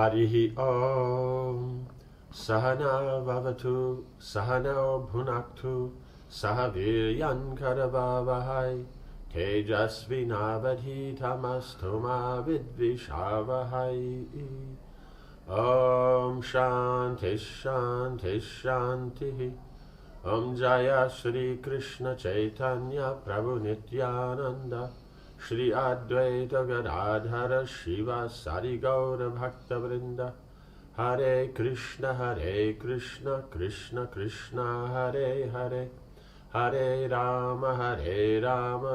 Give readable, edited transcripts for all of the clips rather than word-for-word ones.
Harihi Om. Sahana Vavatu, Sahana Bhunaktu, Sahaviryan Karavavahai, Tejasvinavadhi Tamastoma Vidvishavahai. Om Shanti Shanti Shanti. Om Jaya Shri Krishna Chaitanya Prabhu Nityananda, Shri Advaita Gadadhara Shiva Sari Gaura Bhakta Vrinda. Hare Krishna, Krishna Krishna, Hare Hare, Hare Rama,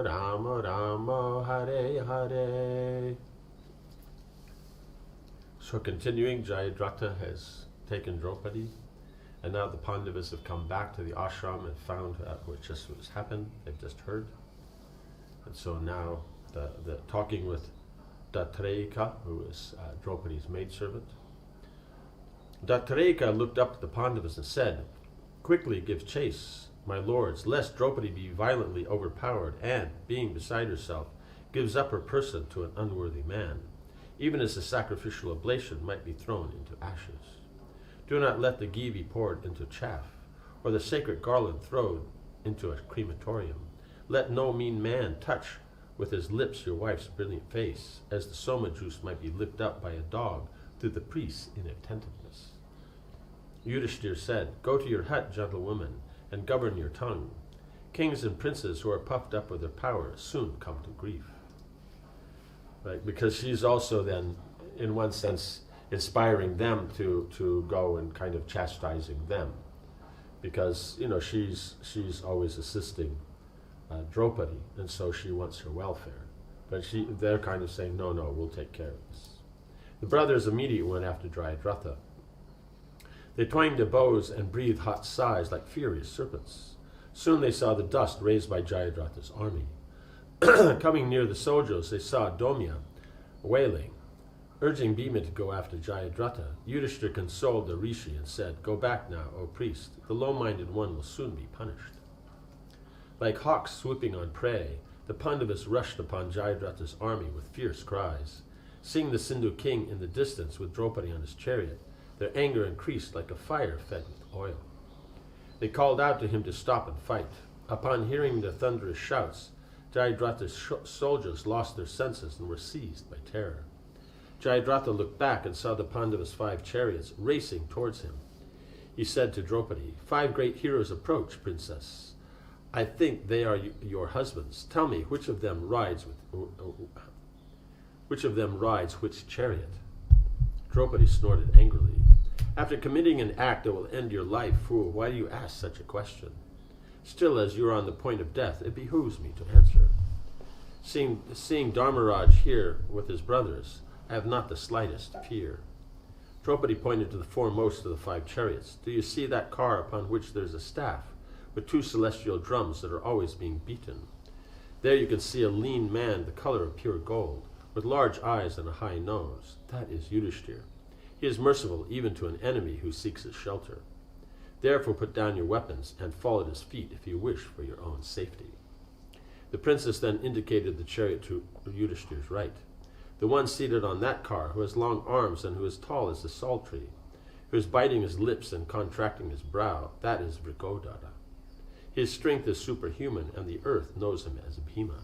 Rama Rama, Hare Hare. So continuing, Jayadratha has taken Draupadi, and now the Pandavas have come back to the ashram and found out what just was happened. They've just heard. And so now the talking with Datrayika, who is Draupadi's maidservant. Datrayika looked up at the Pandavas and said, "Quickly give chase, my lords, lest Draupadi be violently overpowered and, being beside herself, gives up her person to an unworthy man, even as the sacrificial oblation might be thrown into ashes. Do not let the ghee be poured into chaff, or the sacred garland thrown into a crematorium. Let no mean man touch with his lips your wife's brilliant face, as the soma juice might be licked up by a dog through the priest's inattentiveness." Yudhishthir said, "Go to your hut, gentlewoman, and govern your tongue. Kings and princes who are puffed up with their power soon come to grief." Right? Because she's also then, in one sense, inspiring them to go and kind of chastising them. Because, she's always assisting Draupadi, and so she wants her welfare. But they're kind of saying, no, we'll take care of this. The brothers immediately went after Jayadratha. They twanged their bows and breathed hot sighs like furious serpents. Soon they saw the dust raised by Jayadratha's army. Coming near the soldiers, they saw Domya wailing. Urging Bhima to go after Jayadratha, Yudhishthira consoled the rishi and said, "Go back now, O priest. The low-minded one will soon be punished." Like hawks swooping on prey, the Pandavas rushed upon Jayadratha's army with fierce cries. Seeing the Sindhu king in the distance with Draupadi on his chariot, their anger increased like a fire fed with oil. They called out to him to stop and fight. Upon hearing the thunderous shouts, Jayadratha's soldiers lost their senses and were seized by terror. Jayadratha looked back and saw the Pandavas' 5 chariots racing towards him. He said to Draupadi, "5 great heroes approach, princess. I think they are your husbands. Tell me, which of them rides which chariot?" Draupadi snorted angrily. "After committing an act that will end your life, fool, why do you ask such a question? Still, as you are on the point of death, it behooves me to answer. Seeing Dharmaraj here with his brothers, I have not the slightest fear." Draupadi pointed to the foremost of the 5 chariots. "Do you see that car upon which there is a staff, with 2 celestial drums that are always being beaten? There you can see a lean man the color of pure gold, with large eyes and a high nose. That is Yudhishthir. He is merciful even to an enemy who seeks his shelter. Therefore put down your weapons and fall at his feet if you wish for your own safety." The princess then indicated the chariot to Yudhishthir's right. "The one seated on that car, who has long arms and who is tall as the sal tree, who is biting his lips and contracting his brow, that is Vrigodara. His strength is superhuman, and the earth knows him as Bhima.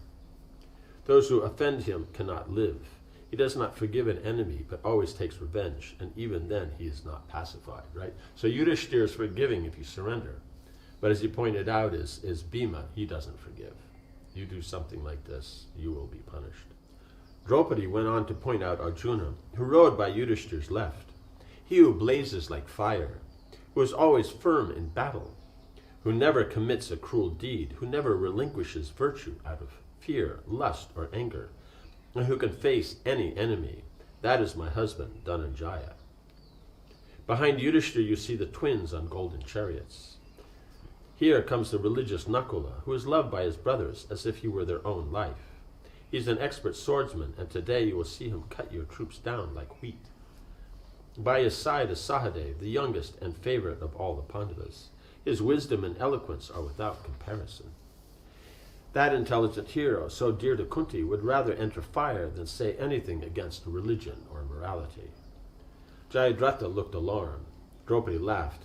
Those who offend him cannot live. He does not forgive an enemy, but always takes revenge, and even then he is not pacified." Right? So Yudhishthira is forgiving if you surrender. But as he pointed out, is Bhima, he doesn't forgive. You do something like this, you will be punished. Draupadi went on to point out Arjuna, who rode by Yudhishthira's left. He who blazes like fire, who is always firm in battle, who never commits a cruel deed, who never relinquishes virtue out of fear, lust, or anger, and who can face any enemy. That is my husband, Dhananjaya. Behind Yudhishthira you see the twins on golden chariots. Here comes the religious Nakula, who is loved by his brothers as if he were their own life. He is an expert swordsman, and today you will see him cut your troops down like wheat. By his side is Sahadev, the youngest and favorite of all the Pandavas. His wisdom and eloquence are without comparison. That intelligent hero, so dear to Kunti, would rather enter fire than say anything against religion or morality. Jayadratha looked alarmed. Draupadi laughed.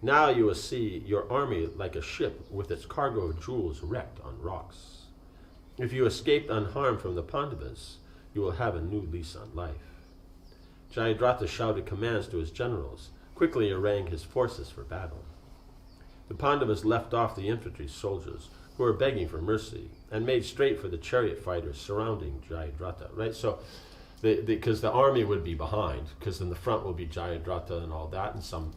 Now you will see your army like a ship with its cargo of jewels wrecked on rocks. If you escaped unharmed from the Pandavas, you will have a new lease on life. Jayadratha shouted commands to his generals, quickly arraying his forces for battle. The Pandavas left off the infantry soldiers, who were begging for mercy, and made straight for the chariot fighters surrounding Jayadratha. Right, so because the army would be behind, because in the front will be Jayadratha and all that, and some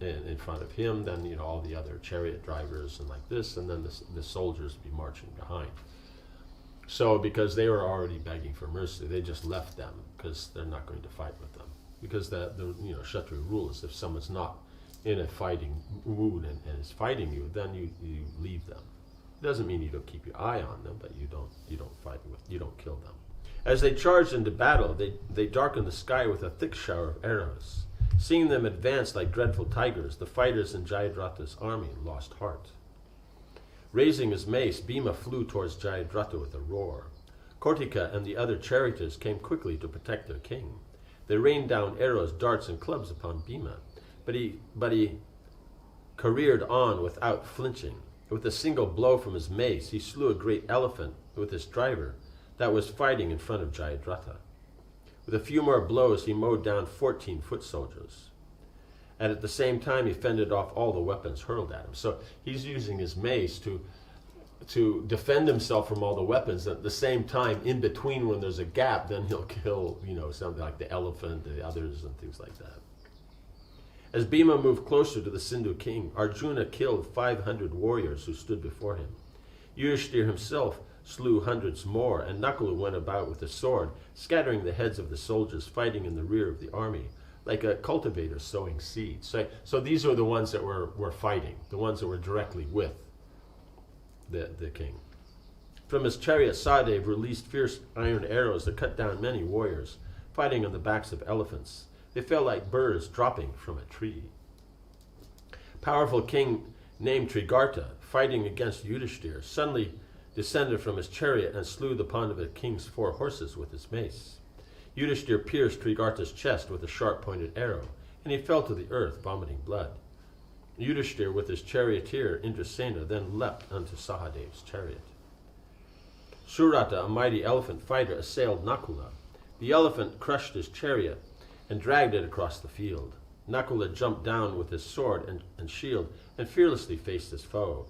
in front of him, then all the other chariot drivers and like this, and then the soldiers would be marching behind. So because they were already begging for mercy, they just left them because they're not going to fight with them. Because the Kshatriya rule is if someone's not in a fighting mood and is fighting you, then you leave them. It doesn't mean you don't keep your eye on them, but you don't fight with, you don't kill them. As they charged into battle, they darkened the sky with a thick shower of arrows. Seeing them advance like dreadful tigers, the fighters in Jayadratha's army lost heart. Raising his mace, Bhima flew towards Jayadratha with a roar. Kartika and the other charioteers came quickly to protect their king. They rained down arrows, darts, and clubs upon Bhima, but he careered on without flinching. With a single blow from his mace, he slew a great elephant with its driver that was fighting in front of Jayadratha. With a few more blows, he mowed down 14 foot soldiers. And at the same time, he fended off all the weapons hurled at him. So he's using his mace to defend himself from all the weapons. At the same time, in between when there's a gap, then he'll kill, something like the elephant, the others, and things like that. As Bhima moved closer to the Sindhu king, Arjuna killed 500 warriors who stood before him. Yudhishthira himself slew hundreds more, and Nakula went about with a sword, scattering the heads of the soldiers fighting in the rear of the army, like a cultivator sowing seeds. So these are the ones that were fighting, the ones that were directly with the king. From his chariot, Sahadev released fierce iron arrows that cut down many warriors, fighting on the backs of elephants. They fell like birds dropping from a tree. Powerful king named Trigarta, fighting against Yudhishthira, suddenly descended from his chariot and slew the Pandava king's 4 horses with his mace. Yudhishthira pierced Trigarta's chest with a sharp-pointed arrow, and he fell to the earth, vomiting blood. Yudhishthira, with his charioteer Indrasena, then leapt unto Sahadev's chariot. Surata, a mighty elephant fighter, assailed Nakula. The elephant crushed his chariot and dragged it across the field. Nakula jumped down with his sword and shield and fearlessly faced his foe.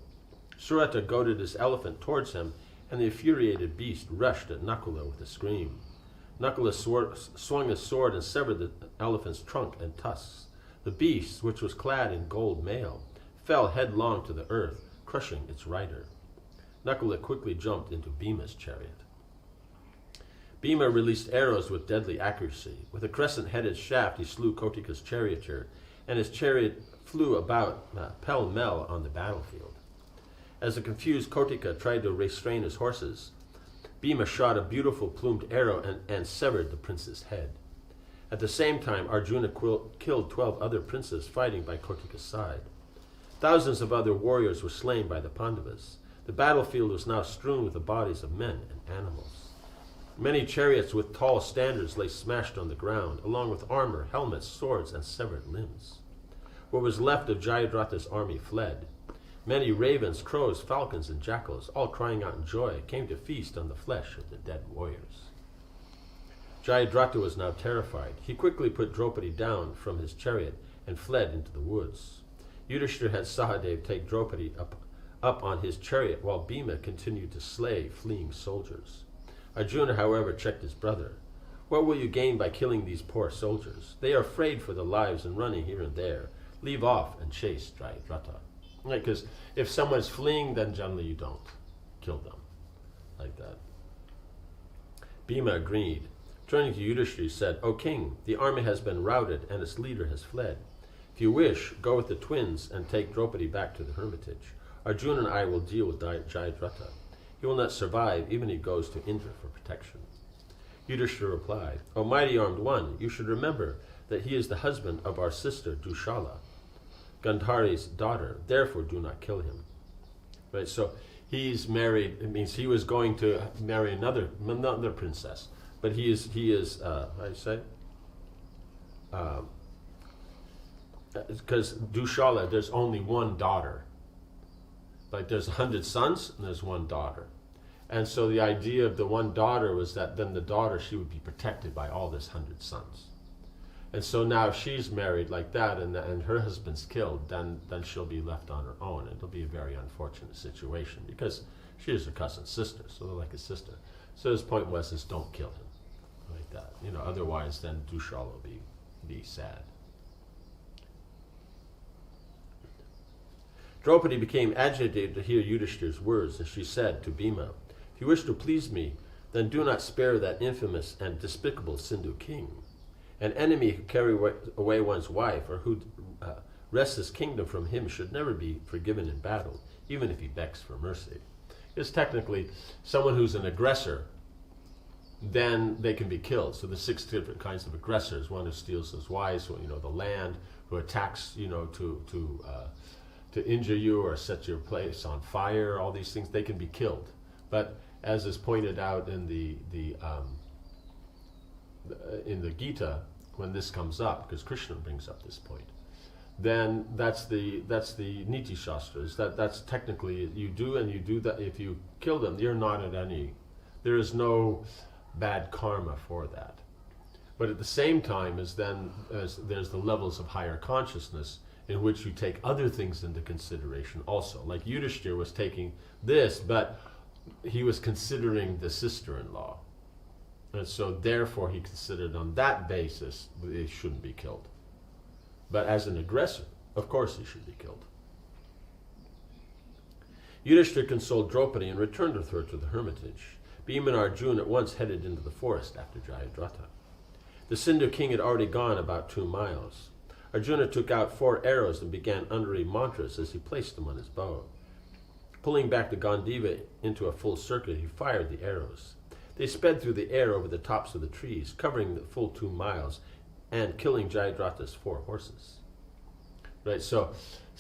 Surata goaded his elephant towards him, and the infuriated beast rushed at Nakula with a scream. Nakula swung his sword and severed the elephant's trunk and tusks. The beast, which was clad in gold mail, fell headlong to the earth, crushing its rider. Nakula quickly jumped into Bhima's chariot. Bhima released arrows with deadly accuracy. With a crescent-headed shaft, he slew Kartika's charioteer, and his chariot flew about pell-mell on the battlefield. As the confused Kartika tried to restrain his horses, Bhima shot a beautiful plumed arrow and severed the prince's head. At the same time, Arjuna killed 12 other princes fighting by Kartika's side. Thousands of other warriors were slain by the Pandavas. The battlefield was now strewn with the bodies of men and animals. Many chariots with tall standards lay smashed on the ground, along with armor, helmets, swords, and severed limbs. What was left of Jayadratha's army fled. Many ravens, crows, falcons, and jackals, all crying out in joy, came to feast on the flesh of the dead warriors. Jayadratha was now terrified. He quickly put Draupadi down from his chariot and fled into the woods. Yudhishthira had Sahadev take Draupadi up on his chariot, while Bhima continued to slay fleeing soldiers. Arjuna, however, checked his brother. What will you gain by killing these poor soldiers? They are afraid for their lives and running here and there. Leave off and chase Jayadratha. Because if someone's fleeing, then generally you don't kill them like that. Bhima agreed. Turning to Yudhishthira, he said, O king, the army has been routed and its leader has fled. If you wish, go with the twins and take Draupadi back to the hermitage. Arjuna and I will deal with Jayadratha. He will not survive, even if he goes to Indra for protection. Yudhishthira replied, O mighty armed one, you should remember that he is the husband of our sister Dushala, Gandhari's daughter. Therefore, do not kill him. Right. So he's married. It means he was going to marry another princess, but he is. How do you say? because Dushala, there's only one daughter. Like there's 100 sons and there's one daughter. And so the idea of the one daughter was that then the daughter, she would be protected by all this 100 sons. And so now if she's married like that and her husband's killed, then she'll be left on her own. And it'll be a very unfortunate situation because she is her cousin's sister, so they're like a sister. So his point was don't kill him like that. Otherwise then Dushala will be sad. Draupadi became agitated to hear Yudhishthir's words, and she said to Bhima, "If you wish to please me, then do not spare that infamous and despicable Sindhu king. An enemy who carry away one's wife or who wrests his kingdom from him should never be forgiven in battle, even if he begs for mercy." Because technically, someone who's an aggressor, then they can be killed. So there's 6 different kinds of aggressors. One who steals his wives, the land, who attacks, to injure you or set your place on fire, all these things, they can be killed. But as is pointed out in the Gita, when this comes up, because Krishna brings up this point, then that's the Niti Shastras. That's technically you do that. If you kill them, you're not at any. There is no bad karma for that. But at the same time, there's the levels of higher consciousness in which you take other things into consideration also. Like Yudhishthir was taking this, but he was considering the sister-in-law. And so therefore he considered on that basis they shouldn't be killed. But as an aggressor, of course he should be killed. Yudhishthir consoled Draupadi and returned with her to the hermitage. Bhima and Arjuna at once headed into the forest after Jayadratha. The Sindhu king had already gone about 2 miles. Arjuna took out 4 arrows and began uttering mantras as he placed them on his bow. Pulling back the Gandiva into a full circuit, he fired the arrows. They sped through the air over the tops of the trees, covering the full 2 miles and killing Jayadratha's 4 horses. Right, so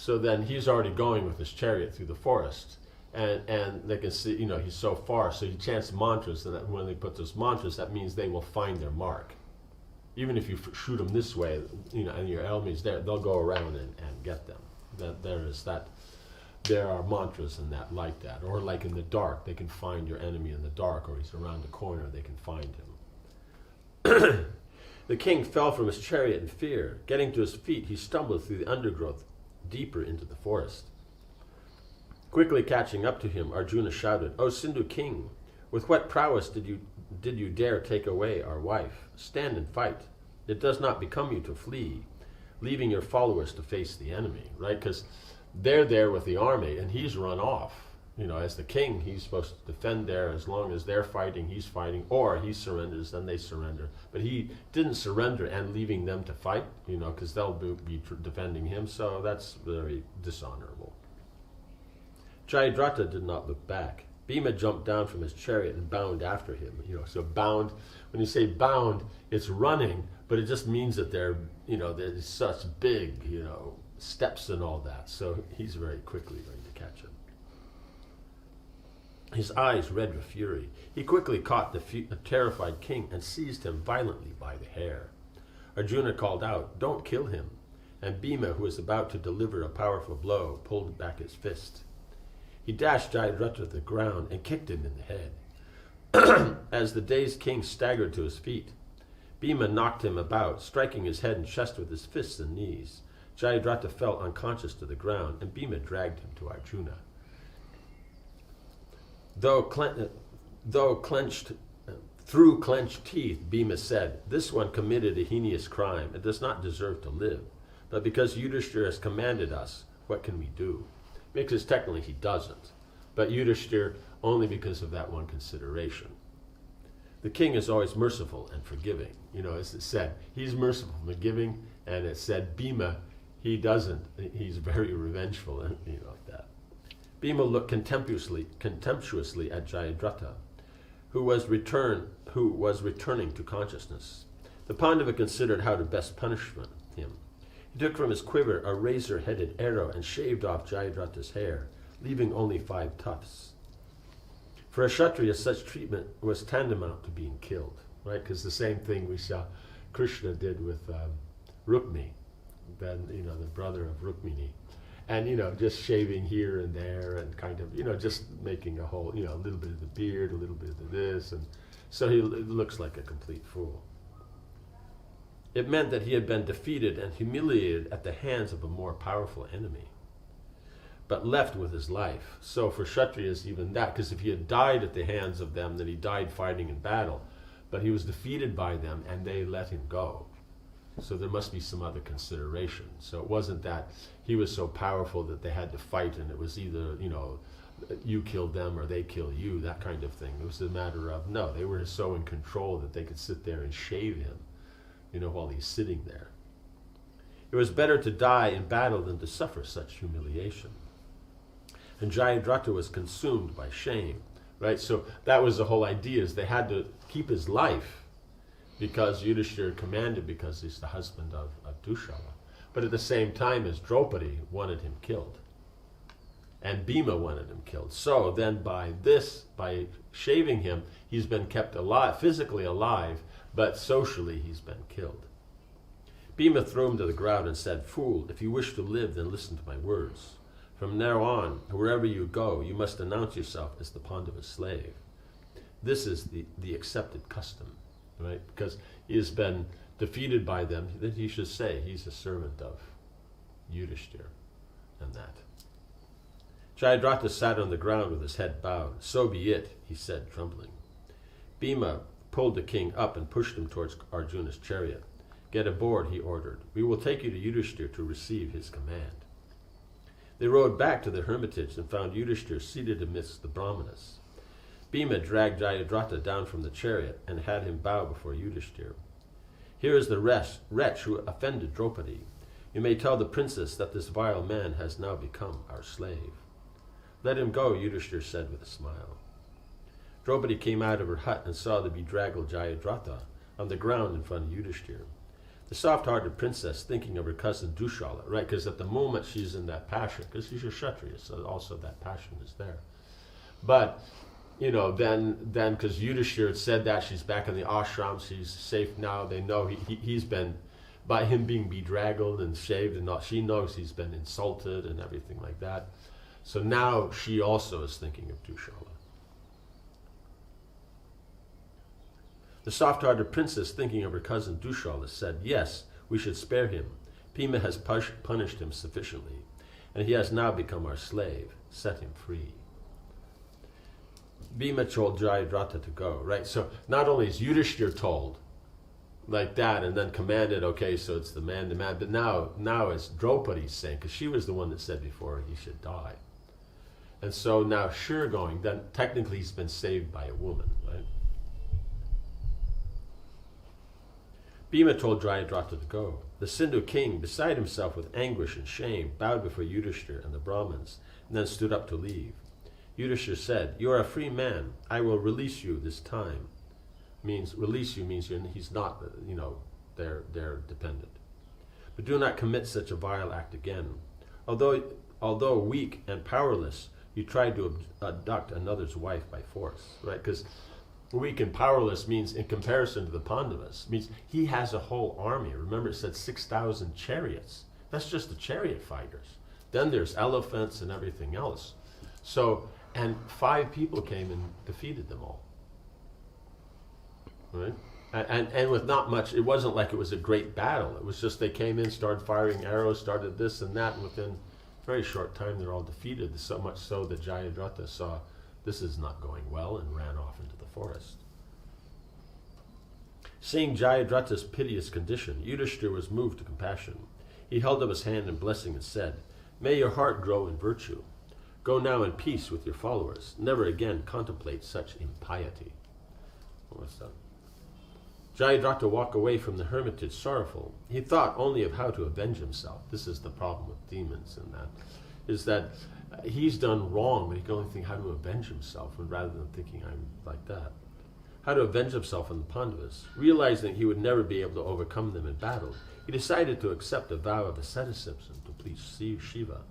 then he's already going with his chariot through the forest, and they can see, he's so far, so he chants mantras, and when they put those mantras, that means they will find their mark. Even if you shoot them this way, and your enemy's there, they'll go around and get them. There are mantras in that like that. Or like in the dark, they can find your enemy in the dark, or he's around the corner, they can find him. The king fell from his chariot in fear. Getting to his feet, he stumbled through the undergrowth deeper into the forest. Quickly catching up to him, Arjuna shouted, "O Sindhu king, with what prowess did you dare take away our wife? Stand and fight. It does not become you to flee, leaving your followers to face the enemy," right? Because they're there with the army, and he's run off. As the king, he's supposed to defend there. As long as they're fighting, he's fighting, or he surrenders, then they surrender. But he didn't surrender and leaving them to fight, because they'll be defending him, so that's very dishonorable. Jayadratha did not look back. Bhima jumped down from his chariot and bound after him. So bound, when you say bound, it's running, but it just means that there's such big, steps and all that. So he's very quickly going to catch him. His eyes red with fury. He quickly caught the terrified king and seized him violently by the hair. Arjuna called out, "Don't kill him." And Bhima, who was about to deliver a powerful blow, pulled back his fist. He dashed Jayadratha to the ground and kicked him in the head. As the dazed king staggered to his feet, Bhima knocked him about, striking his head and chest with his fists and knees. Jayadratha fell unconscious to the ground, and Bhima dragged him to Arjuna. Through clenched teeth, Bhima said, "This one committed a heinous crime and does not deserve to live. But because Yudhishthir has commanded us, what can we do?" Because technically he doesn't, but Yudhishthir only because of that one consideration. The king is always merciful and forgiving. As it said, he's merciful and forgiving, and it said Bhima, he doesn't. He's very revengeful, and like that. Bhima looked contemptuously at Jayadratha, who was returning to consciousness. The Pandava considered how to best punish him. He took from his quiver a razor-headed arrow and shaved off Jayadratha's hair, leaving only 5 tufts. For a Kshatriya, such treatment was tantamount to being killed, right? Because the same thing we saw Krishna did with Rukmi. then, the brother of Rukmini. And, just shaving here and there and kind of, just making a whole, a little bit of the beard, a little bit of this. And so he looks like a complete fool. It meant that he had been defeated and humiliated at the hands of a more powerful enemy, but left with his life. So for Kshatriyas, even that, because if he had died at the hands of them, then he died fighting in battle. But he was defeated by them and they let him go. So there must be some other consideration. So it wasn't that he was so powerful that they had to fight and it was either, you killed them or they kill you, that kind of thing. It was a matter of, no, they were so in control that they could sit there and shave him, while he's sitting there. It was better to die in battle than to suffer such humiliation. And Jayadratha was consumed by shame, right? So that was the whole idea, is they had to keep his life because Yudhishthira commanded, because he's the husband of Dushala. But at the same time as Draupadi wanted him killed. And Bhima wanted him killed. So then by shaving him, he's been kept alive, physically alive, but socially he's been killed. Bhima threw him to the ground and said, "Fool, if you wish to live, then listen to my words. From now on, wherever you go, you must announce yourself as the Pandava's slave." This is the accepted custom, right? Because he has been defeated by them, then he should say he's a servant of Yudhishthira and that. Jayadratha sat on the ground with his head bowed. "So be it," he said, trembling. Bhima pulled the king up and pushed him towards Arjuna's chariot. "Get aboard," he ordered. "We will take you to Yudhishthira to receive his command." They rode back to the hermitage and found Yudhishthira seated amidst the Brahmanas. Bhima dragged Jayadratha down from the chariot and had him bow before Yudhishthira. "Here is the wretch who offended Draupadi. You may tell the princess that this vile man has now become our slave." "Let him go," Yudhishthira said with a smile. Draupadi came out of her hut and saw the bedraggled Jayadratha on the ground in front of Yudhishthira. The soft-hearted princess, thinking of her cousin Dushala, right, because at the moment she's in that passion, because she's a Kshatriya, so also that passion is there. But, then because Yudhishthira had said that, she's back in the ashram, she's safe now, they know he's been, by him being bedraggled and shaved and all, she knows he's been insulted and everything like that. So now she also is thinking of Dushala. The soft-hearted princess, thinking of her cousin Dushala, said, "Yes, we should spare him. Bhima has punished him sufficiently, and he has now become our slave. Set him free." Bhima told Jayadratha to go, right? So not only is Yudhishthira told like that and then commanded, okay, so it's the man, but now it's Draupadi's saying, because she was the one that said before he should die. And so now going, then technically he's been saved by a woman, right? Bhima told Jayadratha to go. The Sindhu king, beside himself with anguish and shame, bowed before Yudhishthira and the Brahmins, and then stood up to leave. Yudhishthira said, "You are a free man. I will release you this time." Release you means he's not, they're dependent. "But do not commit such a vile act again. Although weak and powerless, you tried to abduct another's wife by force," right? Because weak and powerless means, in comparison to the Pandavas, means he has a whole army. Remember, it said 6,000 chariots. That's just the chariot fighters. Then there's elephants and everything else. So, and 5 people came and defeated them all. Right? And with not much, it wasn't like it was a great battle. It was just they came in, started firing arrows, started this and that, and within a very short time they're all defeated, so much so that Jayadratha saw this is not going well and ran off into the forest. Seeing Jayadratha's piteous condition, Yudhishthira was moved to compassion. He held up his hand in blessing and said, "May your heart grow in virtue. Go now in peace with your followers. Never again contemplate such impiety." What's that? Jayadratha walked away from the hermitage sorrowful. He thought only of how to avenge himself. This is the problem with demons, and that is that he's done wrong, but he can only think how to avenge himself, and rather than thinking I'm like that. How to avenge himself on the Pandavas. Realizing he would never be able to overcome them in battle, he decided to accept a vow of asceticism to please Shiva.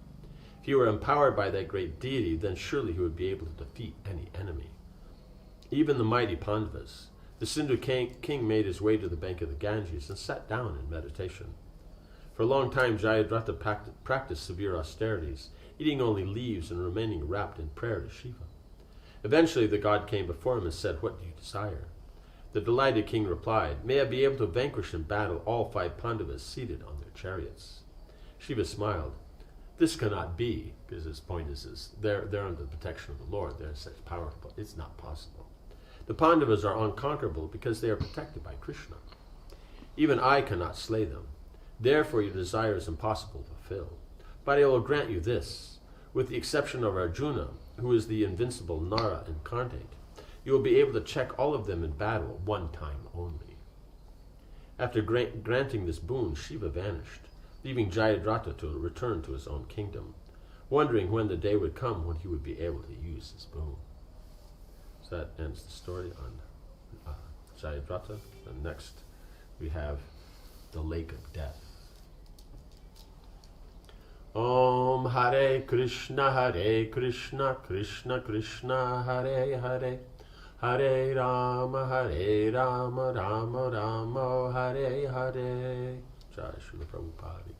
If he were empowered by that great deity, then surely he would be able to defeat any enemy. Even the mighty Pandavas. The Sindhu king made his way to the bank of the Ganges and sat down in meditation. For a long time, Jayadratha practiced severe austerities, eating only leaves and remaining wrapped in prayer to Shiva. Eventually, the god came before him and said, "What do you desire?" The delighted king replied, "May I be able to vanquish in battle all 5 Pandavas seated on their chariots." Shiva smiled. "This cannot be," because his point is they're under the protection of the Lord. They're such powerful. It's not possible. The Pandavas are unconquerable because they are protected by Krishna. Even I cannot slay them. Therefore your desire is impossible to fulfill. But I will grant you this. With the exception of Arjuna, who is the invincible Nara incarnate, you will be able to check all of them in battle 1 time only. After granting this boon, Shiva vanished, leaving Jayadratha to return to his own kingdom, wondering when the day would come when he would be able to use this boon. So that ends the story on Jayadratha. And next we have the Lake of Death. Om Hare Krishna, Krishna Krishna, Hare Hare, Hare Rama, Rama Rama, Hare Hare. Jai Srila Prabhupada.